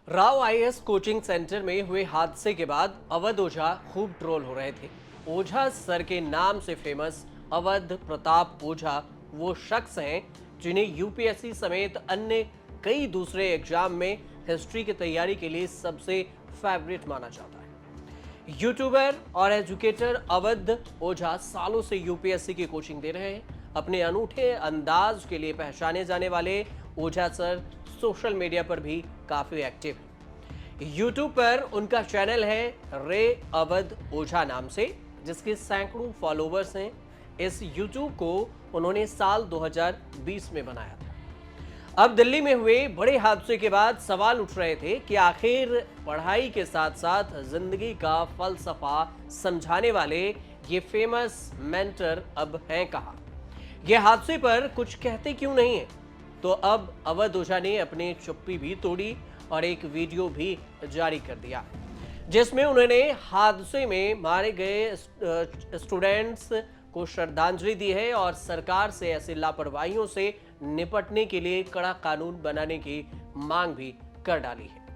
Rao IAS coaching centre में हुए हादसे के बाद अवध ओझा खूब ट्रोल हो रहे थे। ओझा सर के नाम से फेमस अवध प्रताप ओझा वो शख्स हैं जिन्हें यूपीएससी समेत अन्य कई दूसरे एग्जाम में हिस्ट्री की तैयारी के लिए सबसे फेवरेट माना जाता है। यूट्यूबर और एजुकेटर अवध ओझा सालों से यूपीएससी की कोचिंग दे रहे हैं। अपने अनूठे अंदाज के लिए पहचाने जाने वाले ओझा सर सोशल मीडिया पर भी काफी एक्टिव हैं। यूट्यूब पर उनका चैनल है रे अवध ओझा नाम से, जिसके सैकड़ों फॉलोवर्स हैं। इस यूट्यूब को उन्होंने साल 2020 में बनाया था। अब दिल्ली में हुए बड़े हादसे के बाद सवाल उठ रहे थे कि आखिर पढ़ाई के साथ साथ जिंदगी का फलसफा समझाने वाले ये फेमस मेंटर अब हैं कहां? ये हादसे पर कुछ कहते क्यों नहीं है? तो अब अवध ओझा ने अपनी चुप्पी भी तोड़ी और एक वीडियो भी जारी कर दिया, जिसमें उन्होंने हादसे में मारे गए स्टूडेंट्स को श्रद्धांजलि दी है और सरकार से ऐसी लापरवाहियों से निपटने के लिए कड़ा कानून बनाने की मांग भी कर डाली है।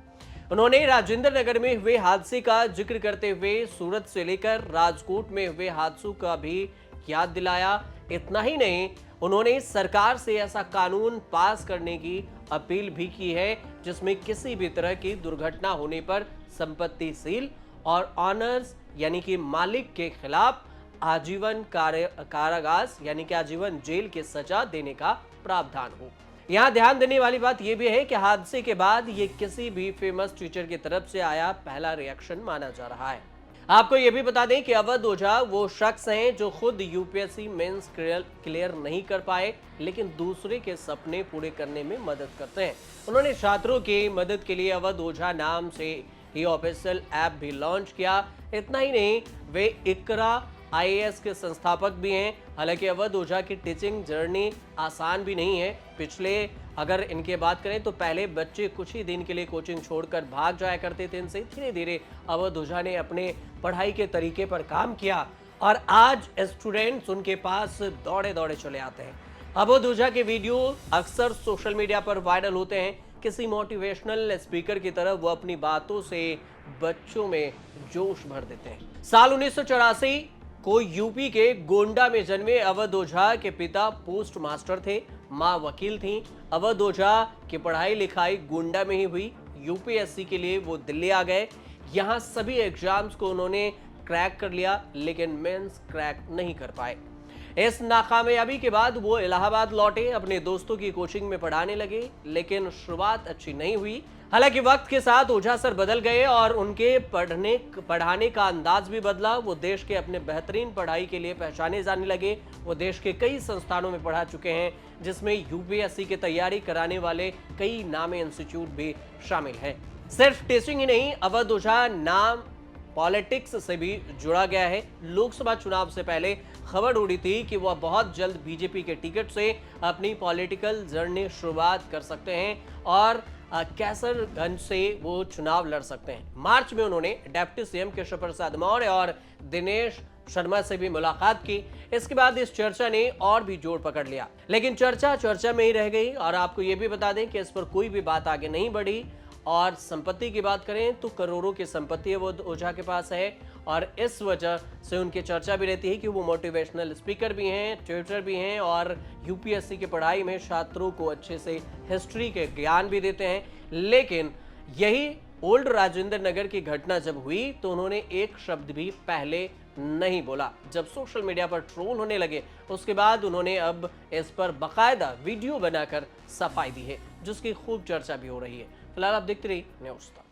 उन्होंने राजेंद्र नगर में हुए हादसे का जिक्र करते हुए सूरत से लेकर राजकोट में हुए हादसों का भी याद दिलाया। इतना ही नहीं, उन्होंने सरकार से ऐसा कानून पास करने की अपील भी की है जिसमें किसी भी तरह की दुर्घटना होने पर संपत्ति सील और ऑनर्स यानी कि मालिक के खिलाफ आजीवन कारावास यानी कि आजीवन जेल की सजा देने का प्रावधान हो। यहाँ ध्यान देने वाली बात यह भी है कि हादसे के बाद ये किसी भी फेमस टीचर की तरफ से आया पहला रिएक्शन माना जा रहा है। आपको यह भी बता दें कि अवध ओझा वो शख्स हैं जो खुद यूपीएससी मेंस क्लियर नहीं कर पाए, लेकिन दूसरे के सपने पूरे करने में मदद करते हैं। उन्होंने छात्रों की मदद के लिए अवध ओझा नाम से ही ऑफिशियल ऐप भी लॉन्च किया। इतना ही नहीं, वे इकरा आईएएस के संस्थापक भी हैं। हालांकि अवध ओझा की टीचिंग जर्नी आसान भी नहीं है। अगर इनके बात करें तो पहले बच्चे कुछ ही दिन के लिए कोचिंग छोड़कर भाग जाया करते थे इनसे। धीरे धीरे अवध ओझा ने अपने पढ़ाई के तरीके पर काम किया और आज स्टूडेंट्स उनके पास दौड़े दौड़े चले आते हैं। अवध ओझा के वीडियो अक्सर सोशल मीडिया पर वायरल होते हैं। किसी मोटिवेशनल स्पीकर की तरह वो अपनी बातों से बच्चों में जोश भर देते हैं। साल 1984 को यूपी के गोंडा में जन्मे अवध ओझा के पिता पोस्ट मास्टर थे, मां वकील थीं। अवध ओझा की पढ़ाई लिखाई गोंडा में ही हुई। यूपीएससी के लिए वो दिल्ली आ गए। यहां सभी एग्जाम्स को उन्होंने क्रैक कर लिया, लेकिन मेंस क्रैक नहीं कर पाए। इस नाकामयाबी के बाद वो इलाहाबाद लौटे, अपने दोस्तों की कोचिंग में पढ़ाने लगे, लेकिन शुरुआत अच्छी नहीं हुई। हालांकि वक्त के साथ ओझा सर बदल गए और उनके पढ़ाने का अंदाज भी बदला। वो देश के अपने बेहतरीन पढ़ाई के लिए पहचाने जाने लगे। वो देश के कई संस्थानों में पढ़ा चुके हैं, जिसमें यूपीएससी की तैयारी कराने वाले कई नामी इंस्टीट्यूट भी शामिल हैं। सिर्फ टीचिंग ही नहीं, अवध ओझा नाम पॉलिटिक्स से भी जुड़ा गया है। लोकसभा चुनाव से पहले खबर उड़ी थी कि वह बहुत जल्द बीजेपी के टिकट से अपनी पॉलिटिकल जर्नी शुरुआत कर सकते हैं और कैसरगंज से वो चुनाव लड़ सकते हैं। मार्च में उन्होंने डिप्टी सीएम केशव प्रसाद मौर्य और दिनेश शर्मा से भी मुलाकात की। इसके बाद इस चर्चा ने और भी जोर पकड़ लिया, लेकिन चर्चा में ही रह गई। और आपको ये भी बता दें कि इस पर कोई भी बात आगे नहीं बढ़ी। और संपत्ति की बात करें तो करोड़ों की संपत्ति वो ओझा के पास है और इस वजह से उनकी चर्चा भी रहती है कि वो मोटिवेशनल स्पीकर भी हैं, ट्यूटर भी हैं और यूपीएससी की पढ़ाई में छात्रों को अच्छे से हिस्ट्री के ज्ञान भी देते हैं। लेकिन यही ओल्ड राजेंद्र नगर की घटना जब हुई तो उन्होंने एक शब्द भी पहले नहीं बोला। जब सोशल मीडिया पर ट्रोल होने लगे, उसके बाद उन्होंने अब इस पर बाकायदा वीडियो बनाकर सफाई दी है, जिसकी खूब चर्चा भी हो रही है। फिलहाल आप देखते रहिए न्यूज़ तक।